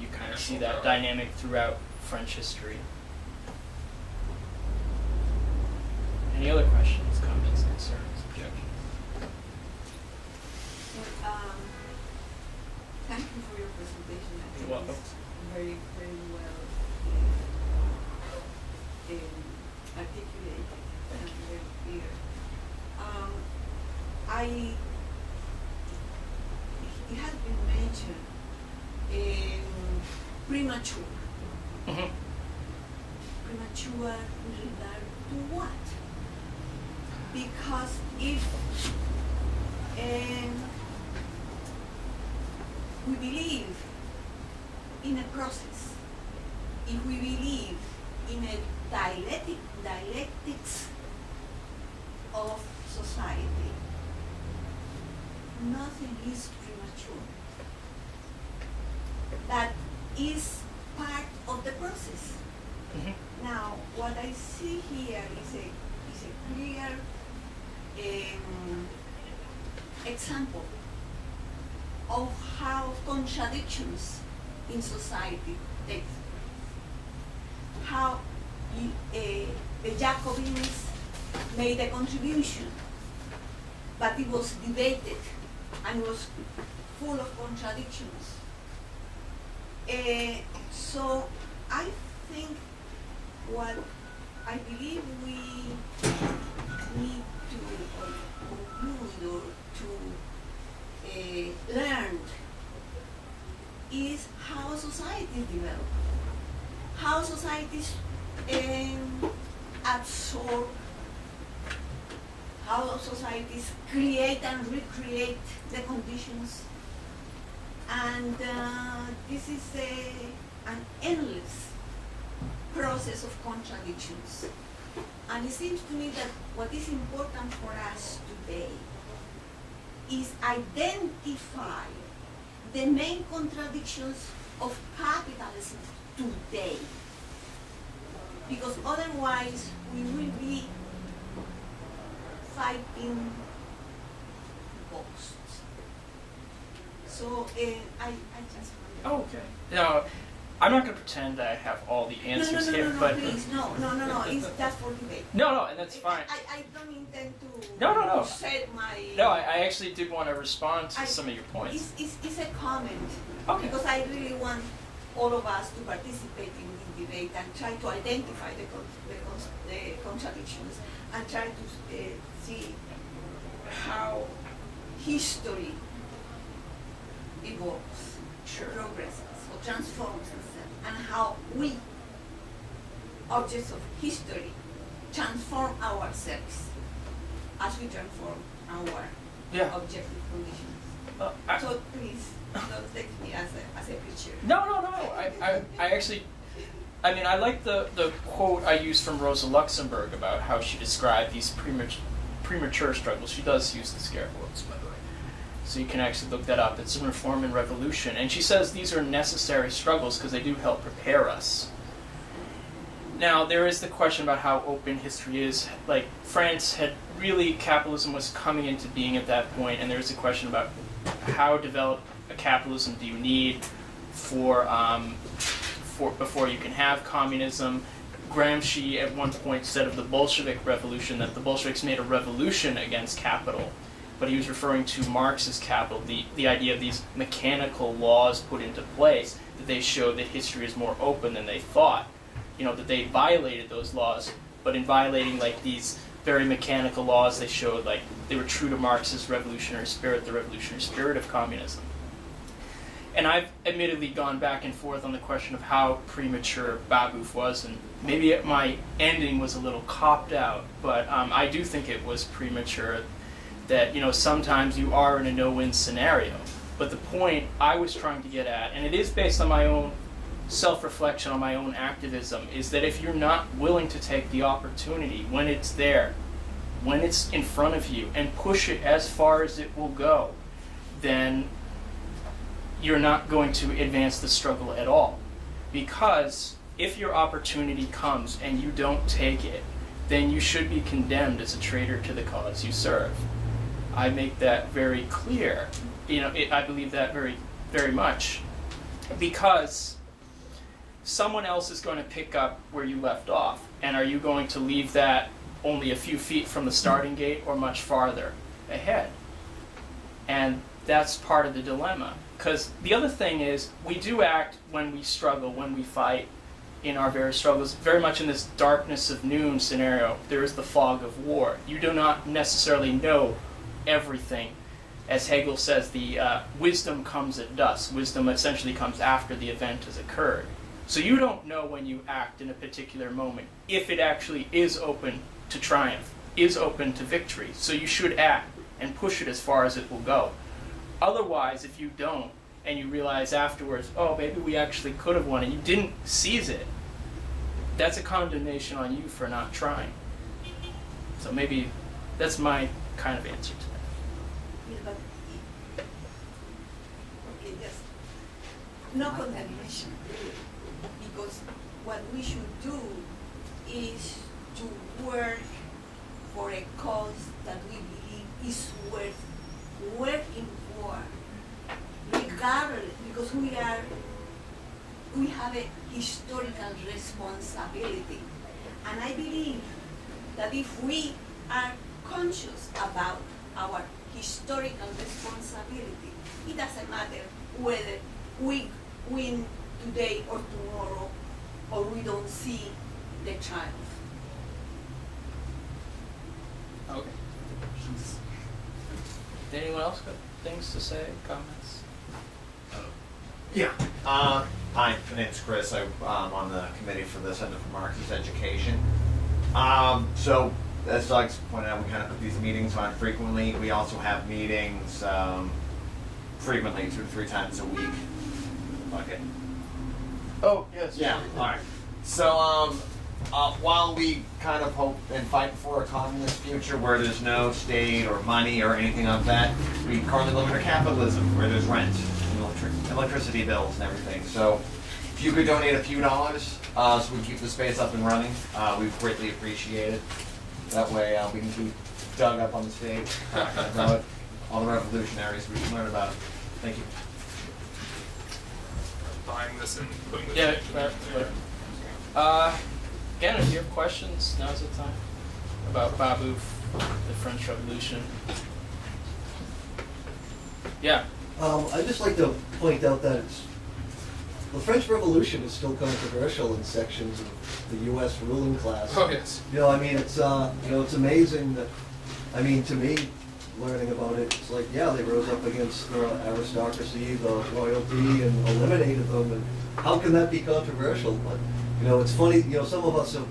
You kind of see that dynamic throughout French history. Any other questions, comments, concerns, objections? Thank you for your presentation. I think You're welcome. it's very, very well articulated and very clear. It has been mentioned premature. Mm-hmm. Premature with regard to what? Because if we believe in a process, if we believe in a dialectics of society, nothing is premature. That is part of the process. Mm-hmm. Now, what I see here is a clear example of how contradictions in society take place. How the Jacobins made a contribution, but it was debated and it was full of contradictions. So I think what I believe we need to conclude or to learn is how society societies develop, how societies absorb, how societies create and recreate the conditions. And this is an endless process of contradictions. And it seems to me that what is important for us today is identify the main contradictions of capitalism today. Because otherwise we will be fighting ghosts. So I just Oh, okay. Now, I'm not going to pretend that I have all the answers here, but please, no, it's just for debate. no, and that's fine. I don't intend to No. to set my No, I actually did want to respond to some of your points. It's a comment Okay. because I really want all of us to participate in this debate and try to identify the contradictions and try to see how history evolves, progresses, or transforms itself, and how we, objects of history, transform ourselves as we transform our Yeah. objective conditions. So please, don't take me as a preacher. No. I actually, I mean, I like the quote I used from Rosa Luxemburg about how she described these premature struggles. She does use the scare quotes, by the way. So you can actually look that up. It's in Reform and Revolution. And she says these are necessary struggles because they do help prepare us. Now, there is the question about how open history is. Like, France had really, capitalism was coming into being at that point, and there's a question about how developed a capitalism do you need for before you can have communism. Gramsci at one point said of the Bolshevik Revolution that the Bolsheviks made a revolution against capital, but he was referring to Marxist capital, the idea of these mechanical laws put into place, that they showed that history is more open than they thought. You know, that they violated those laws, but in violating like these very mechanical laws, they showed like they were true to Marx's revolutionary spirit, the revolutionary spirit of communism. And I've admittedly gone back and forth on the question of how premature Babeuf was, and maybe my ending was a little copped out, but I do think it was premature. That, you know, sometimes you are in a no-win scenario. But the point I was trying to get at, and it is based on my own self-reflection, on my own activism, is that if you're not willing to take the opportunity when it's there, when it's in front of you, and push it as far as it will go, then you're not going to advance the struggle at all. Because if your opportunity comes and you don't take it, then you should be condemned as a traitor to the cause you serve. I make that very clear. You know, I believe that very, very much. Because someone else is going to pick up where you left off. And are you going to leave that only a few feet from the starting gate or much farther ahead? And that's part of the dilemma. Because the other thing is, we do act when we struggle, when we fight in our various struggles, very much in this darkness of noon scenario. There is the fog of war. You do not necessarily know everything. As Hegel says, the wisdom comes at dusk. Wisdom essentially comes after the event has occurred. So you don't know when you act in a particular moment if it actually is open to triumph, is open to victory. So you should act and push it as far as it will go. Otherwise, if you don't, and you realize afterwards, oh, maybe we actually could have won, and you didn't seize it, that's a condemnation on you for not trying. So maybe that's my kind of answer to that. Yeah, but yes, no condemnation, really, because what we should do is to work for a cause that we believe is worth working for, regardless, because we have a historical responsibility. And I believe that if we are conscious about our historical responsibility, it doesn't matter whether we win today or tomorrow, or we don't see the triumph. Okay. Anyone else got things to say, comments? Yeah. Hi, my name's Chris. I'm on the committee for the Center for Marxist Education. So, as Doug's pointed out, we kind of put these meetings on frequently. We also have meetings frequently, 2 to 3 times a week. Okay. Oh, yes. Yeah, alright. So, while we kind of hope and fight for a communist future where there's no state or money or anything of that, we currently live under capitalism where there's rent and electricity bills and everything. So, if you could donate a few dollars so we can keep the space up and running, we'd greatly appreciate it. That way we can keep Doug up on the stage, talking about all the revolutionaries we can learn about. Thank you. Buying this and putting this Yeah. Again, if you have questions, now's the time about Babeuf, the French Revolution. Yeah. I'd just like to point out that the French Revolution is still controversial in sections of the U.S. ruling class. Oh, yes. You know, I mean, it's it's amazing that, I mean, to me, learning about it, it's like, yeah, they rose up against the aristocracy, the royalty, and eliminated them. And how can that be controversial? But it's funny. Some of us are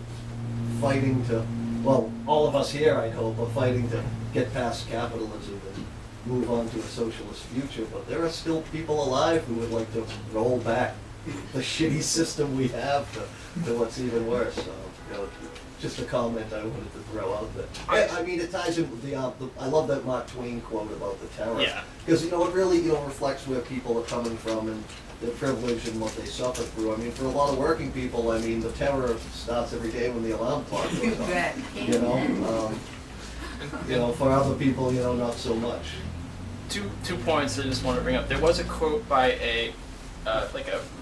fighting to, well, all of us here, I hope, are fighting to get past capitalism and move on to a socialist future. But there are still people alive who would like to roll back the shitty system we have to what's even worse. So, just a comment I wanted to throw out there. I mean, it ties in with the I love that Mark Twain quote about the terror. Yeah. Because, it really, reflects where people are coming from and their privilege and what they suffer through. I mean, for a lot of working people, I mean, the terror starts every day when the alarm clock goes off. For other people, not so much. Two points I just want to bring up. There was a quote by a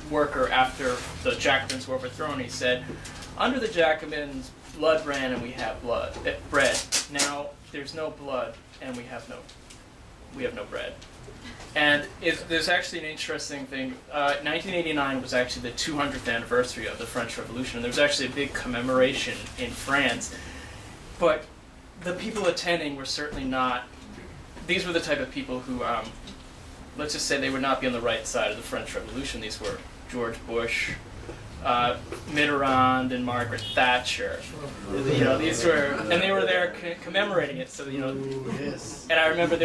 worker after the Jacobins were overthrown. He said, "Under the Jacobins, blood ran and we have bread. Now there's no blood and we have no bread." And there's actually an interesting thing. 1989 was actually the 200th anniversary of the French Revolution, and there was actually a big commemoration in France. But the people attending were certainly not. These were the type of people who, let's just say, they would not be on the right side of the French Revolution. These were George Bush, Mitterrand, and Margaret Thatcher. These were, and they were there commemorating it. So Yes. and I remember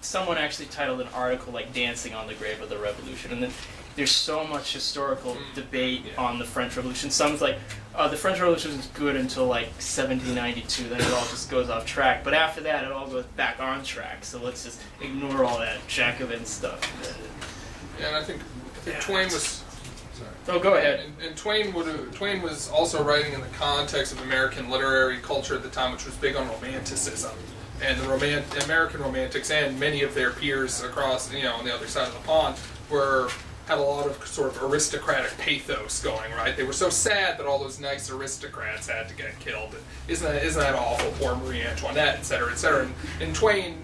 someone actually titled an article like "Dancing on the Grave of the Revolution," and then there's so much historical debate on the French Revolution. Some's like, the French Revolution is good until like 1792, then it all just goes off track. But after that, it all goes back on track. So let's just ignore all that Jacobin stuff. Yeah, and I think Twain was. Oh, go ahead. And Twain was also writing in the context of American literary culture at the time, which was big on romanticism. And the American romantics and many of their peers across, on the other side of the pond, had a lot of sort of aristocratic pathos going, right? They were so sad that all those nice aristocrats had to get killed. And isn't that awful? Poor Marie Antoinette, et cetera, et cetera. And Twain,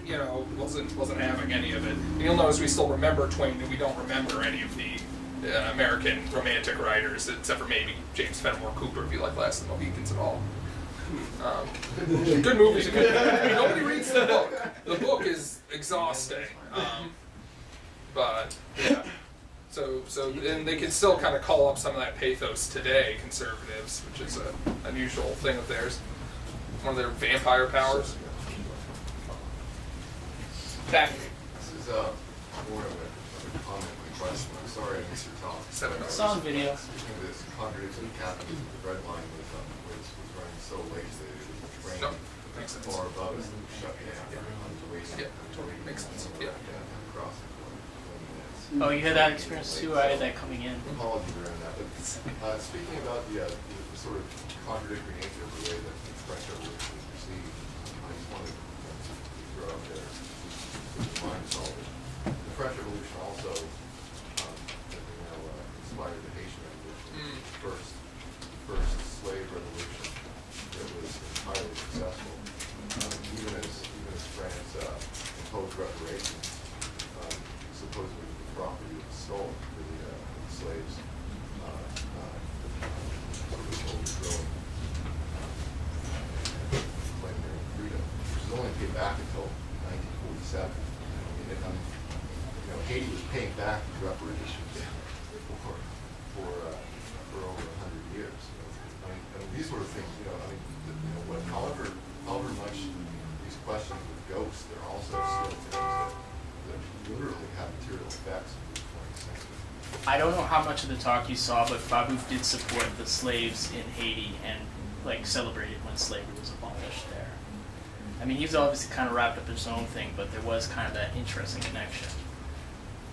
wasn't having any of it. And you'll notice we still remember Twain, and we don't remember any of the American romantic writers, except for maybe James Fenimore Cooper, if you like Last of the Mohicans at all. Good movies. Nobody reads the book. The book is exhausting. But yeah. So and they can still kind of call up some of that pathos today, conservatives, which is an unusual thing of theirs. One of their vampire powers. Back. This is more of a comment than a question. I'm sorry I missed your talk. It's on video. Speaking of this contradiction of capitalism, the red line was running so late that it was trained Makes sense. far above us and shut down on the way. Yeah, totally makes sense. Yeah. Across the board. Oh, you had that experience too? I had that coming in. Apologies around that. But speaking about the sort of contradictory nature of the way that the French Revolution was received, I just wanted to throw out there to mind solving. The French Revolution also, as we know, inspired the Haitian Revolution, first slave revolution that was entirely successful. Even as France imposed reparations, supposedly the property was stolen for the slaves sort of overthrown and claimed their freedom, which was only paid back until 1947. Haiti was paying back reparations for over 100 years. I mean, these sort of things, however much these questions with ghosts, they're also still things that literally have material effects in the 20th century. I don't know how much of the talk you saw, but Babeuf did support the slaves in Haiti and celebrated when slavery was abolished there. I mean, he's obviously kind of wrapped up his own thing, but there was kind of that interesting connection.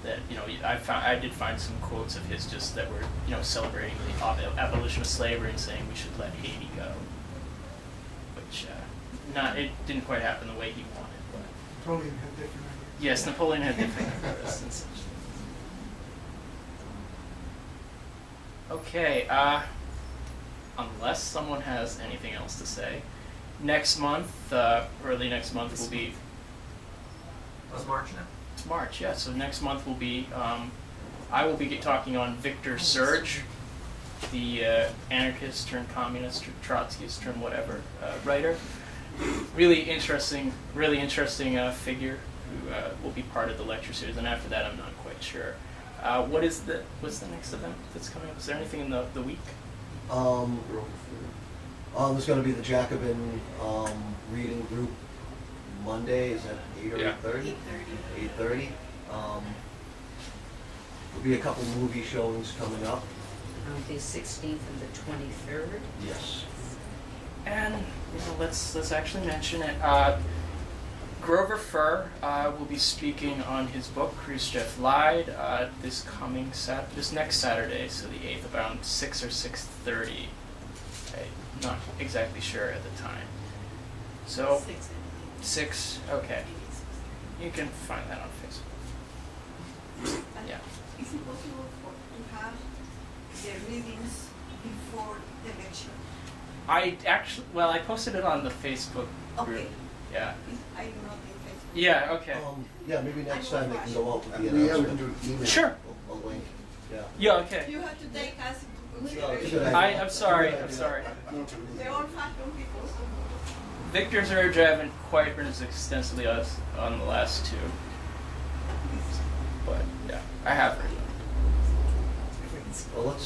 That I did find some quotes of his just that were celebrating the abolition of slavery and saying we should let Haiti go, which it didn't quite happen the way he wanted. But Napoleon had different ideas. yes, Napoleon had different ideas and such. Okay, unless someone has anything else to say, next month, early next month will be. It's March now. It's March, yeah. So next month will be. I will be talking on Victor Serge, the anarchist turned communist, or Trotskyist turned whatever writer. Really interesting figure who will be part of the lecture series. And after that, I'm not quite sure. What's the next event that's coming up? Is there anything in the week? There's going to be the Jacobin reading group Monday. Is that 8 or 8:30? 8:30. There'll be a couple movie showings coming up. On the 16th and the 23rd. Yes. And let's actually mention it. Grover Furr will be speaking on his book Khrushchev Lied this next Saturday, so the 8th, around 6 or 6:30. I'm not exactly sure at the time. So 6. Okay. You can find that on Facebook. Yeah. Is it possible to have the readings before the lecture? I posted it on the Facebook group. Okay. Yeah. I do not think Facebook. Yeah. Okay. Yeah, maybe next time they can go out with the We have announcement. to do email. Sure. A link. Yeah. Yeah. Okay. You have to take us into No, it's a good consideration. idea. I'm sorry. Good I'm idea. sorry. The old-fashioned people. Victor's urge I haven't quite written as extensively as on the last two, but yeah, I have written. Well, let's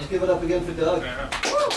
give it up again for Doug. Yeah. Woo!